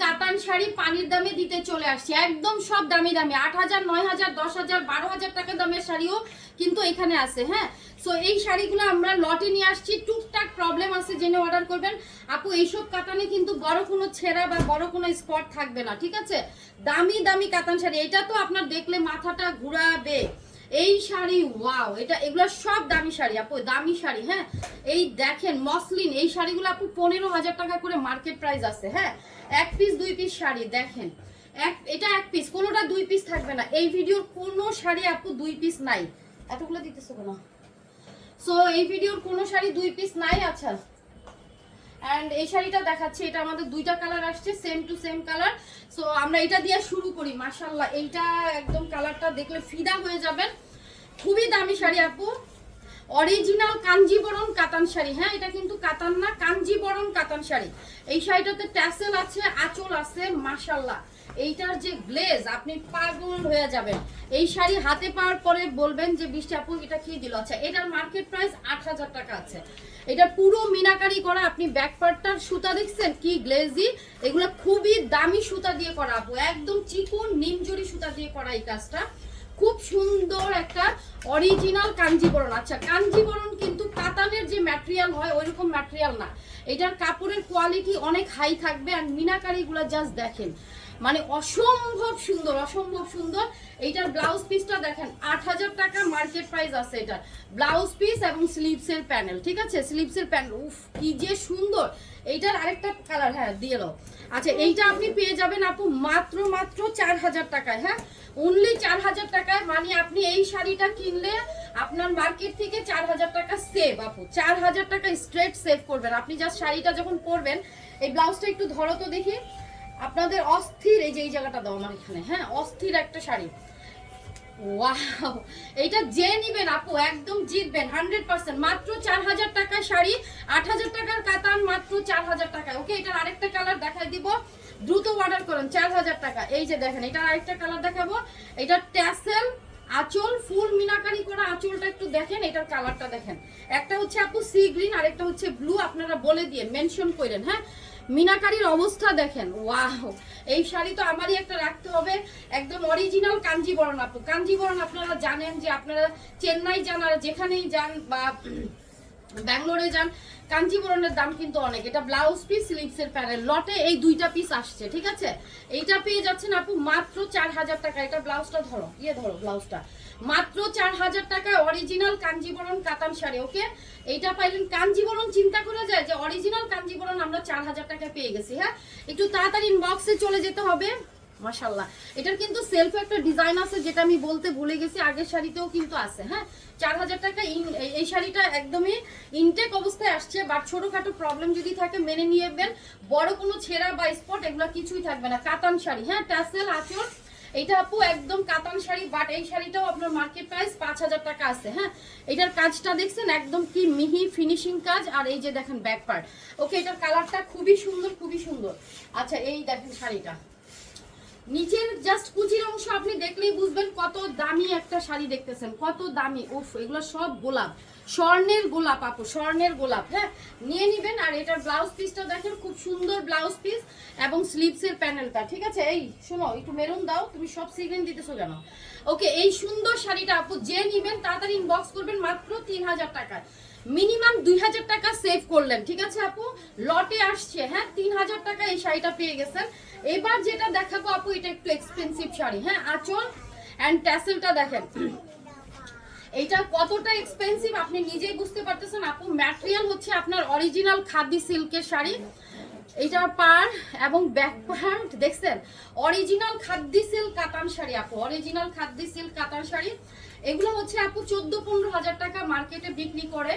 কাতান শাড়ি পানির দামে দিতে চলে আসছে, একদম সব দামি দামি 8,000, 9,000, 10,000, 12,000 টাকা দামের শাড়িও কিন্তু এখানে আছে। হ্যাঁ, সো এই শাড়িগুলো আমরা লটে নিয়ে আসছি। টুকটাক প্রবলেম আছে জেনে অর্ডার করবেন আপু। এইসব কাতানে কিন্তু বড় কোনো ছেঁড়া বা বড় কোনো স্পট থাকবে না, ঠিক আছে? দামি দামি কাতান শাড়ি, এটা তো আপনার দেখলে মাথাটা ঘুরাবে। এই শাড়ি ওয়াও, এগুলো সব দামি শাড়ি আপু, দামি শাড়ি। হ্যাঁ, এই দেখেন মসলিন, এই শাড়িগুলো আপু 15,000 টাকা করে মার্কেট প্রাইস আছে। হ্যাঁ, এক পিস দুই পিস শাড়ি দেখেন, এটা এক পিস, কোনোটা দুই পিস থাকবে না। এই ভিডিওর কোনো শাড়ি আপু দুই পিস নাই। এতগুলো দিতেছো কেন? সো এই ভিডিওর কোনো শাড়ি দুই পিস নাই। আচ্ছা, এন্ড এই শাড়িটা দেখাচ্ছি, এটা আমাদের দুইটা কালার আসছে, same to same colour. So আমরা এটা দিয়ে শুরু করি। মাশাআল্লাহ, এইটা একদম কালারটা দেখলে ফিদা হয়ে যাবেন। খুবই দামি শাড়ি আপু, অরিজিনাল কাঞ্জিবরণ কাতান শাড়ি। হ্যাঁ, এটা কিন্তু কাতান না, কাঞ্জিবরণ কাতান শাড়ি। এই শাড়িটাতে ট্যাসেল আছে, আঁচল আছে। মাশাআল্লাহ, এইটার যে গ্লেজ, আপনি পাগল হয়ে যাবেন। এই শাড়ি হাতে পাওয়ার পরে বলবেন যে বৃষ্টি আপু এটা কি দিল। আচ্ছা, এটার মার্কেট প্রাইস 8,000 টাকা আছে। এটা পুরো মিনাকারি করা, আপনি ব্যাক পার্টটার সুতা দেখছেন কি গ্লেজি, এগুলো খুবই দামি সুতা দিয়ে করা আপু, একদম চিকন নিমজরি সুতা দিয়ে করা এই কাজটা। খুব সুন্দর একটা অরিজিনাল কাঞ্জিবরণ। আচ্ছা, কাঞ্জিবরণ কিন্তু কাতানের যে ম্যাটেরিয়াল হয় ওইরকম ম্যাটেরিয়াল না, এটার কাপড়ের কোয়ালিটি অনেক হাই থাকবে। আর মিনাকারিগুলো জাস্ট দেখেন, মানে অসম্ভব সুন্দর, অসম্ভব সুন্দর। এইটার ব্লাউজ পিসটা দেখেন, 8,000 টাকা মার্কেট প্রাইস আছে এটার ব্লাউজ পিস এবং স্লিভসের প্যানেল, ঠিক আছে? স্লিভসের প্যানেল, উফ কি যে সুন্দর। এইটার আরেকটা কালার, হ্যাঁ দিয়ে দাও। আচ্ছা, এইটা আপনি পেয়ে যাবেন আপু মাত্র 4,000 টাকায়। হ্যাঁ, অনলি 4,000 টাকায়। মানে আপনি এই শাড়িটা কিনলে আপনার মার্কেট থেকে 4,000 টাকা সেভ আপু, 4,000 টাকা স্ট্রেট সেভ করবেন আপনি। জাস্ট শাড়িটা যখন পরবেন, এই ব্লাউজটা একটু ধরো তো দেখি আপনাদের। অস্থির, এই যে এই জায়গাটা দাও আমার এখানে। হ্যাঁ, অস্থির একটা শাড়ি, ওয়াও। এইটা যে নিবেন আপু একদম জিতবেন 100%। মাত্র 4,000 টাকার শাড়ি, 8,000 টাকার কাতান, মাত্র 4,000 টাকায়। ওকে, এটার আরেকটা কালার দেখাই দিব, দ্রুত অর্ডার করুন। 4,000 টাকা। এই যে দেখেন, এটার আরেকটা কালার দেখাবো। এটা ট্যাসেল আঁচল, ফুল মিনাকারি করা আঁচলটা একটু দেখেন, এটার কালারটা দেখেন। একটা হচ্ছে আপু সি গ্রিন, আরেকটা হচ্ছে ব্লু। আপনারা বলে দিয়ে মেনশন করেন। হ্যাঁ, মিনাকারির অবস্থা দেখেন, ওয়াও। এই শাড়ি তো আমারই একটা রাখতে হবে, একদম অরিজিনাল কাঞ্জিবরণ আপু। কাঞ্জিবরণ আপনারা জানেন যে আপনারা চেন্নাই যান আর যেখানেই যান বা ব্যাঙ্গালোরে যান, কাঞ্জিবরণের দাম কিন্তু অনেক। এটা ব্লাউজ পিস, স্লিভসের প্যানেল, লটে এই দুইটা পিস আসছে, ঠিক আছে? এইটা পেয়ে যাচ্ছেন আপু মাত্র 4,000 টাকা। এটা ব্লাউজটা ধরো, ধরো ব্লাউজটা, মাত্র 4,000 টাকায় অরিজিনাল কাঞ্জিবরণ কাতান শাড়ি। ওকে, এইটা পাইলেন। কাঞ্জিবরণ চিন্তা করা যায় যে অরিজিনাল কাঞ্জিবরণ আমরা 4,000 টাকা পেয়ে গেছি। হ্যাঁ, একটু তাড়াতাড়ি ইনবক্সে চলে যেতে হবে। মাশাআল্লাহ, এটার কিন্তু সেলফ একটা ডিজাইন আছে যেটা আমি বলতে ভুলে গেছি, আগের শাড়িতেও কিন্তু আছে। হ্যাঁ, 4,000 টাকা। এই শাড়িটা একদমই ইনটেক অবস্থায় আসছে, বাট ছোটখাটো প্রবলেম যদি থাকে মেনে নিয়েবেন। বড় কোনো ছেঁড়া বা স্পট এগুলো কিছুই থাকবে না। কাতান শাড়ি, হ্যাঁ, ট্যাসেল আঁচল। এটা আপু একদম কাতান শাড়ি, বাট এই শাড়িটাও আপনার মার্কেট প্রাইস 5,000 টাকা আছে। হ্যাঁ, এটার কাজটা দেখছেন, একদম কি মিহি ফিনিশিং কাজ। আর এই যে দেখেন ব্যাক পার্ট। ওকে, এটার কালারটা খুবই সুন্দর, খুবই সুন্দর। আচ্ছা, এই দেখেন শাড়িটা, নিচের জাস্ট কুচির অংশ আপনি দেখলেই বুঝবেন কত দামি একটা শাড়ি দেখতেছেন, কত দামি। উফ, এগুলো সব গোলাপ, স্বর্ণের গোলাপ আপু, স্বর্ণের গোলাপ। হ্যাঁ, নিয়ে নিবেন। আর এটার ব্লাউজ পিসটা দেখেন, খুব সুন্দর ব্লাউজ পিস এবং স্লিভসের প্যানেলটা, ঠিক আছে? এই শোনো, একটু মেরুন দাও, তুমি সব সিগনেন দিতেছো কেন? ওকে, এই সুন্দর শাড়িটা আপু যে নিবেন তাড়াতাড়ি ইনবক্স করবেন, মাত্র 3,000 টাকা। মিনিমাম 2,000 টাকা সেভ করলেন, ঠিক আছে আপু? লটে আসছে। হ্যাঁ, 3,000 টাকা এই শাড়িটা পেয়ে গেছেন। এবার যেটা দেখাবো আপু, এটা একটু এক্সপেন্সিভ শাড়ি। হ্যাঁ, আঁচল এন্ড ট্যাসেলটা দেখেন, এইটা কতটা এক্সপেন্সিভ আপনি নিজেই বুঝতে পারতেছেন আপু। ম্যাটেরিয়াল হচ্ছে আপনার অরিজিনাল খাদি সিল্কের শাড়ি। এইটা পার এবং ব্যাক পার্ট দেখছেন, অরিজিনাল খাদি সিল্ক কাতান শাড়ি আপু, অরিজিনাল খাদি সিল্ক কাতান শাড়ি। এগুলো হচ্ছে আপু 14-15 হাজার টাকা মার্কেটে বিক্রি করে।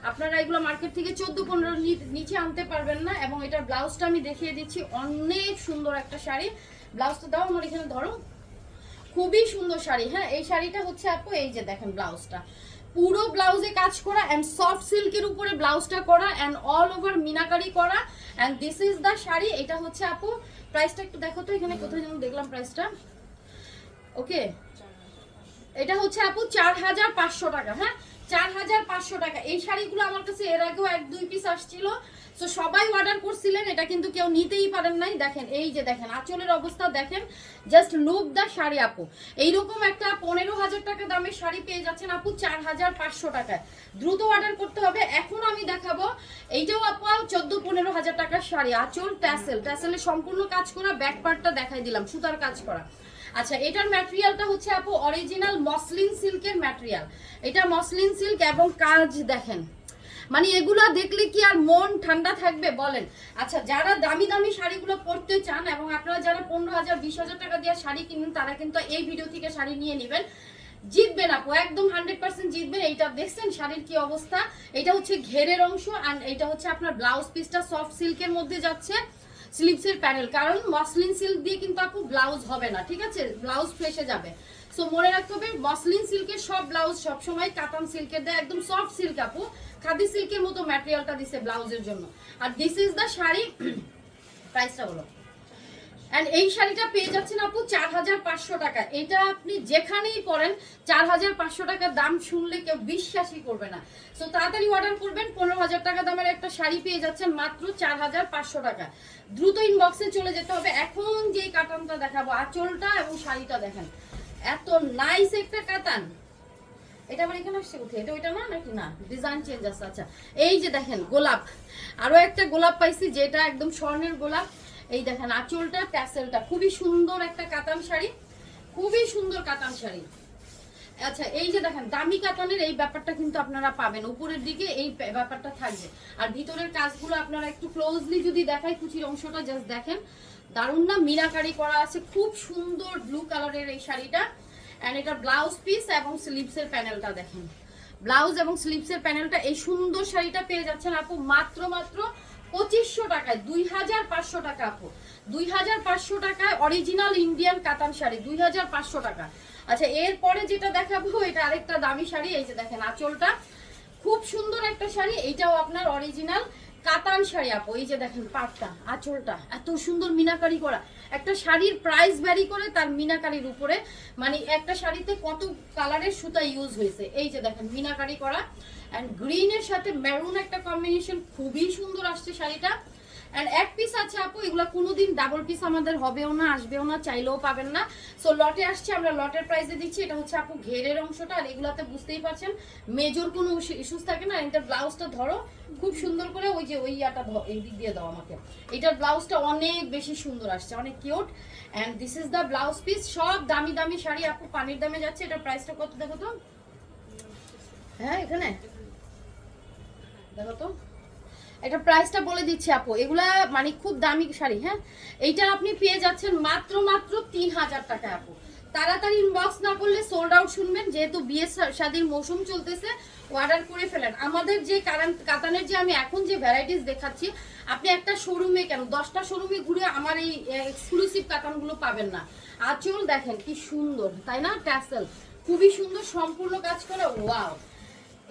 আপনারা এগুলো মার্কেট থেকে 14-15 নিচে আনতে পারবেন না। এবং এটার ব্লাউজটা আমি দেখিয়ে দিচ্ছি, অনেক সুন্দর একটা শাড়ি। ব্লাউজটা দাও আমার এখানে, ধরো, খুবই সুন্দর শাড়ি। হ্যাঁ, এই শাড়িটা হচ্ছে আপু, এই যে দেখেন ব্লাউজটা, পুরো ব্লাউজে কাজ করা এন্ড সফট সিল্কের উপরে ব্লাউজটা করা এন্ড অল ওভার মিনাকারি করা। And this is the sari. এটা হচ্ছে আপু, প্রাইসটা একটু দেখো তো, এখানে কোথায় যেন দেখলাম প্রাইসটা। ওকে, এটা হচ্ছে আপু 4,500 টাকা। হ্যাঁ, 4500 টাকা। এই শাড়িগুলো আমার কাছে এর আগেও 1-2 পিস আসছিল, তো সবাই অর্ডার করছিলেন, এটা কিন্তু কেউ নিতেই পারেন নাই। দেখেন এই যে দেখেন আঁচলের অবস্থা দেখেন, জাস্ট লুক দা শাড়ি আপু। এইরকম একটা 15000 টাকা দামের শাড়ি পেয়ে যাচ্ছেন আপু 4500 টাকায়। দ্রুত অর্ডার করতে হবে। এখন আমি দেখাবো এইটাও আপু 14-15 হাজার টাকার শাড়ি, আঁচল ট্যাসেলের সম্পূর্ণ কাজ করা, ব্যাক পার্টটা দেখাই দিলাম সুতার কাজ করা। আচ্ছা, এটার ম্যাটেরিয়ালটা হচ্ছে আপু অরিজিনাল মসলিন সিল্কের ম্যাটেরিয়াল। এটা মসলিন সিল্ক এবং কাজ দেখেন, মানে এগুলা দেখলে কি আর মন ঠান্ডা থাকবে বলেন? আচ্ছা, যারা দামি দামি শাড়িগুলো পরতে চান এবং আপনারা যারা 15,000-20,000 টাকা দিয়ে শাড়ি কিনেন, তারা কিন্তু এই ভিডিও থেকে শাড়ি নিয়ে নেবেন, জিতবেন আপু, একদম 100% জিতবেন। এইটা দেখছেন শাড়ির কি অবস্থা? এটা হচ্ছে ঘেরের অংশ, আর এটা হচ্ছে আপনার ব্লাউজ পিসটা সফট সিল্কের মধ্যে যাচ্ছে, স্লিভসের প্যানেল, কারণ মসলিন সিল্ক দিয়ে কিন্তু আপু ব্লাউজ হবে না, ঠিক আছে? ব্লাউজ ফেসে যাবে। সো মনে রাখতে হবে মসলিন সিল্কের সব ব্লাউজ সবসময় কাতান সিল্কের দেয়, একদম সফট সিল্ক আপু, খাদি সিল্কের মতো ম্যাটেরিয়ালটা দিছে ব্লাউজের জন্য। আর দিস ইজ দ্য শাড়ি, প্রাইসটা বলো। এন্ড এই শাড়িটা পেয়ে যাচ্ছেন আপু 4500 টাকা। এটা আপনি যেখানেই পরেন 4500 টাকার দাম শুনলে কেউ বিশ্বাসই করবে না। সো তাড়াতাড়ি অর্ডার করবেন। 15000 টাকা দামের একটা শাড়ি পেয়ে যাচ্ছেন মাত্র 4500 টাকা। দ্রুত ইনবক্সে চলে যেতে হবে। এখন যে কাতানটা দেখাবো, আঁচলটা এবং শাড়িটা দেখেন, এত নাইস একটা কাতান। এটা আবার এখানে আসছে কোথায়? এটা ওইটা না নাকি? না, ডিজাইন চেঞ্জ আছে। আচ্ছা, এই যে দেখেন গোলাপ, আরো একটা গোলাপ পাইছি যেটা একদম স্বর্ণের গোলাপ। এই দেখেন আঁচলটা ট্যাসেলটা, খুবই সুন্দর একটা কাতান শাড়ি, খুবই সুন্দর কাতান শাড়ি। আচ্ছা, এই যে দেখেন দামি কাতানের এই ব্যাপারটা কিন্তু আপনারা পাবেন, উপরের দিকে এই ব্যাপারটা থাকবে। আর ভিতরের কাজগুলো আপনারা একটু ক্লোজলি যদি দেখাই, কুচির অংশটা জাস্ট দেখেন, দারুণ না? মিনাকারি করা আছে, খুব সুন্দর ব্লু কালারের এই শাড়িটা। এন্ড এটা ব্লাউজ পিস এবং স্লিভসের প্যানেলটা দেখেন, ব্লাউজ এবং স্লিভসের প্যানেলটা। এই সুন্দর শাড়িটা পেয়ে যাচ্ছেন আপু মাত্র 2500 টাকায়, 2500 টাকা আপু, 2500 টাকায় অরিজিনাল ইন্ডিয়ান কাতান শাড়ি, 2500 টাকা। আচ্ছা, এরপরে যেটা দেখাবো এটা আরেকটা দামি শাড়ি। এই যে দেখেন আঁচলটা, খুব সুন্দর একটা শাড়ি, এইটাও আপনার অরিজিনাল কাতান শাড়ি আপু। এই যে দেখেন পাটটা, আঁচলটা এত সুন্দর মিনাকারি করা। একটা শাড়ির প্রাইস ভ্যারি করে তার মিনাকারির উপরে, মানে একটা শাড়িতে কত কালারের সুতা ইউজ হয়েছে। এই যে দেখেন মিনাকারি করা, এন্ড গ্রিনের সাথে মেরুন একটা কম্বিনেশন, খুবই সুন্দর আসছে শাড়িটা। এন্ড এক পিস আছে আপু, এগুলো কোনোদিন ডাবল পিস আমাদের হবেও না, আসবেও না, চাইলেও পাবেন না। সো লটে আসছে, আমরা লটের প্রাইসে দিচ্ছি। এটা হচ্ছে আপু ঘেরের অংশটা, আর এগুলাতে বুঝতেই পারছেন মেজর কোনো ইস্যুস থাকে না। এটা ব্লাউজটা ধরো খুব সুন্দর করে, ওই যে ওই ইয়াটা এই দিক দিয়ে দাও আমাকে। এটার ব্লাউজটা অনেক বেশি সুন্দর আসছে, অনেক cute. And this is the blouse piece. সব দামি দামি শাড়ি আপু পানির দামে যাচ্ছে। এটার প্রাইসটা কত দেখো তো? হ্যাঁ, এখানে দেখো তো, এটা প্রাইসটা বলে দিচ্ছি আপু, এগুলা মানে খুব দামি শাড়ি। হ্যাঁ, এইটা আপনি পেয়ে যাচ্ছেন মাত্র 3000 টাকা আপু। তাড়াতাড়ি ইনবক্স না করলে সোল্ড আউট শুনবেন, যেহেতু বিয়ে শাদীর মৌসুম চলতেছে, অর্ডার করে ফেলেন। আমাদের যে কাতানের যে আমি এখন যে ভ্যারাইটিস দেখাচ্ছি, আপনি একটা শোরুমে কেন 10টা শোরুমে ঘুরে আমার এই এক্সক্লুসিভ কাতানগুলো পাবেন না। আঁচল দেখেন কি সুন্দর, তাই না? ট্যাসেল খুবই সুন্দর, সম্পূর্ণ কাজ করে। ওয়াও,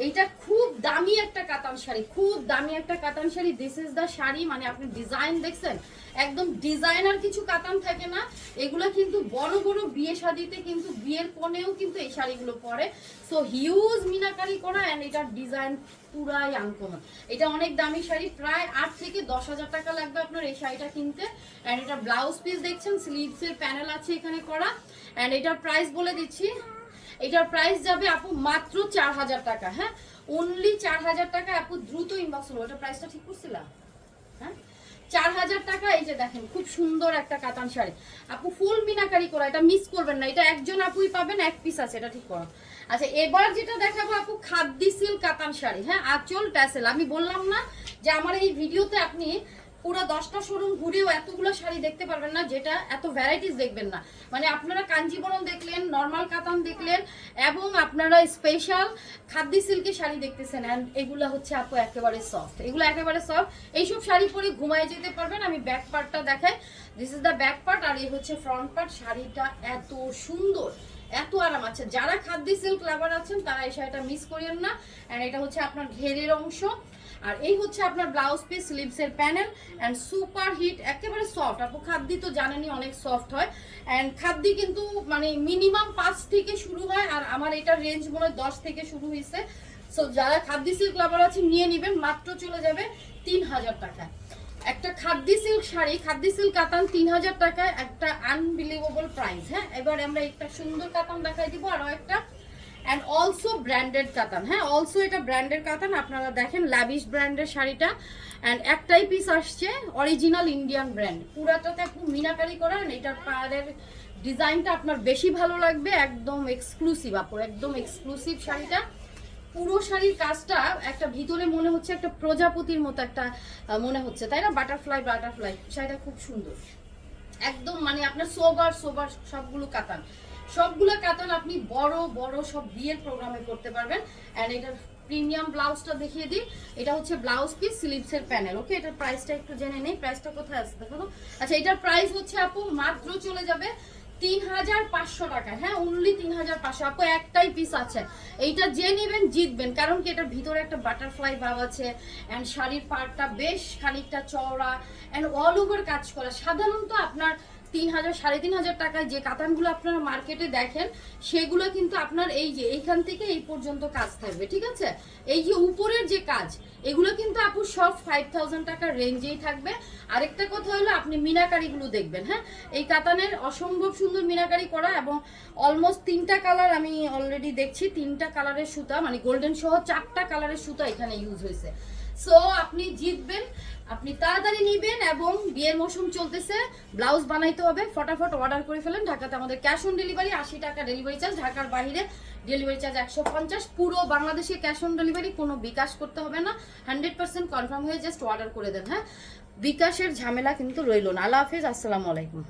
এইটা খুব দামি একটা কাতান শাড়ি, খুব দামি একটা কাতান sari. This is the sari, মানে আপনি ডিজাইন দেখছেন, একদম ডিজাইনার কিছু কাতান থাকে না, এগুলো কিন্তু বড় বড় বিয়ে শাদিতে কিন্তু বিয়ের কোণেও কিন্তু এই শাড়িগুলো পরে। সো হিউজ মিনাকারি করা, এন্ড এটার ডিজাইন পুরাই আনকমন। এটা অনেক দামি শাড়ি, প্রায় 8 থেকে 10,000 টাকা লাগবে আপনার এই শাড়িটা কিনতে। এন্ড এটা ব্লাউজ পিস দেখছেন, স্লিভসের প্যানেল আছে এখানে করা। এন্ড এটার প্রাইস বলে দিচ্ছি, এটার প্রাইস যাবে আপু মাত্র 4000 টাকা। হ্যাঁ, অনলি 4000 টাকা আপু, দ্রুত ইনবক্স করো। ওটা প্রাইসটা ঠিক করছিলাম? হ্যাঁ, 4000 টাকা। এই যে দেখেন খুব সুন্দর একটা কাতান শাড়ি আপু, ফুল মিনাকারি করা, এটা মিস করবেন না। এটা একজন আপুই পাবেন, এক পিস আছে, এটা ঠিক করো। আচ্ছা, এবার যেটা দেখাবো আপু খাদ্দি সিল্ক কাতান শাড়ি। হ্যাঁ, আঁচল ট্যাসেল। আমি বললাম না যে আমার এই ভিডিওতে আপনি পুরো 10টা শোরুম ঘুরেও এতগুলো শাড়ি দেখতে পারবেন না, যেটা এত ভ্যারাইটিস দেখবেন না। মানে আপনারা কাঞ্জিবরম দেখলেন, নর্মাল কাতান দেখলেন, এবং আপনারা স্পেশাল খাদ্দি সিল্কের শাড়ি দেখতেছেন। অ্যান্ড এগুলো হচ্ছে আপু একেবারে সফট, এগুলো একেবারে সফট। এইসব শাড়ি পরে ঘুমায় যেতে পারবেন। আমি ব্যাক পার্টটা দেখাই, this is the back part, আর এই হচ্ছে ফ্রন্ট পার্ট। শাড়িটা এত সুন্দর, এত আরাম আছে। যারা খাদ্দি সিল্ক লাভার আছেন তারা এই শাড়িটা মিস করিয়েন না। অ্যান্ড এটা হচ্ছে আপনার ঘেরের অংশ, আর এই হচ্ছে আপনার ব্লাউজ পিস, স্লিভসের প্যানেল, এন্ড সুপার হিট, একেবারে সফট। আপু খাদ্দি তো জানেনই অনেক সফট হয়। এন্ড খাদ্দি কিন্তু মানে মিনিমাম 5 থেকে শুরু হয়, আর আমার এটার রেঞ্জ মনে হয় 10 থেকে শুরু হয়েছে। সো যারা খাদ্যি সিল্ক লাভার আছে নিয়ে নেবেন, মাত্র চলে যাবে 3000 টাকায়। একটা খাদ্যি সিল্ক শাড়ি, খাদ্যি সিল্ক কাতান 3000 টাকায়, একটা আনবিলিভেবল প্রাইস। হ্যাঁ, এবার আমরা একটা সুন্দর কাতান দেখাই দিব, আরো একটা অ্যান্ড অলসো ব্র্যান্ডেড কাতান। হ্যাঁ, অলসো এটা ব্র্যান্ডেড কাতান, আপনারা দেখেন ল্যাভিশ ব্র্যান্ডের শাড়িটা। অ্যান্ড একটাই পিস আসছে অরিজিনাল ইন্ডিয়ান ব্র্যান্ড, পুরাটাতে খুব মিনাকারি করা। এটার পাড়ের ডিজাইনটা আপনার বেশি ভালো লাগবে, একদম এক্সক্লুসিভ আপু, একদম এক্সক্লুসিভ শাড়িটা। পুরো শাড়ির কাজটা একটা ভিতরে মনে হচ্ছে একটা প্রজাপতির মতো একটা মনে হচ্ছে, তাই না? বাটারফ্লাই বাটারফ্লাই শাড়িটা খুব সুন্দর একদম, মানে আপনার সোবার সোবার সবগুলো কাতান, সবগুলো কাতান আপনি বড় বড় সব বিয়ের প্রোগ্রামে করতে পারবেন। অ্যান্ড এটার প্রিমিয়াম ব্লাউজটা দেখিয়ে দিই, এটা হচ্ছে ব্লাউজ পিস, স্লিভসের প্যানেল। ওকে, এটার প্রাইসটা একটু জেনে নেই, প্রাইসটা কোথায় আছে দেখো। আচ্ছা, এটার প্রাইস হচ্ছে আপু মাত্র চলে যাবে 3500 টাকা। হ্যাঁ, অনলি 3500 আপু, একটাই পিস আছে। এইটা যে নেবেন জিতবেন, কারণ কি এটার ভিতরে একটা বাটারফ্লাই ভাব আছে। অ্যান্ড শাড়ির পাড়টা বেশ খানিকটা চওড়া অ্যান্ড অল ওভার কাজ করা। সাধারণত আপনার 3000 3500 টাকায় যে কাতানগুলো আপনারা মার্কেটে দেখেন, সেগুলো কিন্তু আপনার এই যে এইখান থেকে এই পর্যন্ত কাজ থাকবে, ঠিক আছে? এই যে উপরের যে কাজ, এগুলো কিন্তু আপু সব 5000 টাকার রেঞ্জেই থাকবে। আরেকটা কথা হলো আপনি মিনাকারিগুলো দেখবেন। হ্যাঁ, এই কাতানের অসম্ভব সুন্দর মিনাকারি করা, এবং অলমোস্ট 3টা কালার আমি অলরেডি দেখছি, 3টা কালারের সুতা, মানে গোল্ডেন সহ 4টা কালারের সুতা এখানে ইউজ হয়েছে। সো আপনি জিতবেন, আপনি তাড়াতাড়ি নিবেন। এবং বিয়ের মৌসুম চলতেছে, ব্লাউজ বানাইতে হবে, ফটাফট অর্ডার করে ফেলেন। ঢাকাতে আমাদের ক্যাশ অন ডেলিভারি, 80 টাকা ডেলিভারি চার্জ। ঢাকার বাইরে ডেলিভারি চার্জ 150। পুরো বাংলাদেশে ক্যাশ অন ডেলিভারি, কোনো বিকাশ করতে হবে না, 100% কনফার্ম হয়ে জাস্ট অর্ডার করে দেন। হ্যাঁ, বিকাশের ঝামেলা কিন্তু রইল না। আল্লাহ হাফেজ, আসসালামু আলাইকুম।